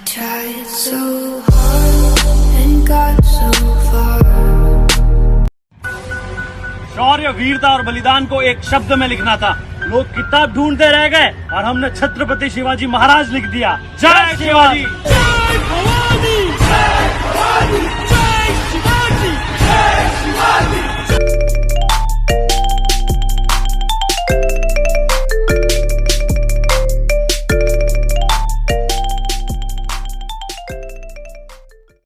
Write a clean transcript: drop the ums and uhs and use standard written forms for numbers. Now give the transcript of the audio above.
tried so hard and got so far. शौर्य, वीरता और बलिदान को एक शब्द में लिखना था। लोग किताब ढूंढते रह गए और हमने छत्रपति शिवाजी महाराज लिख दिया। जय शिवाजी।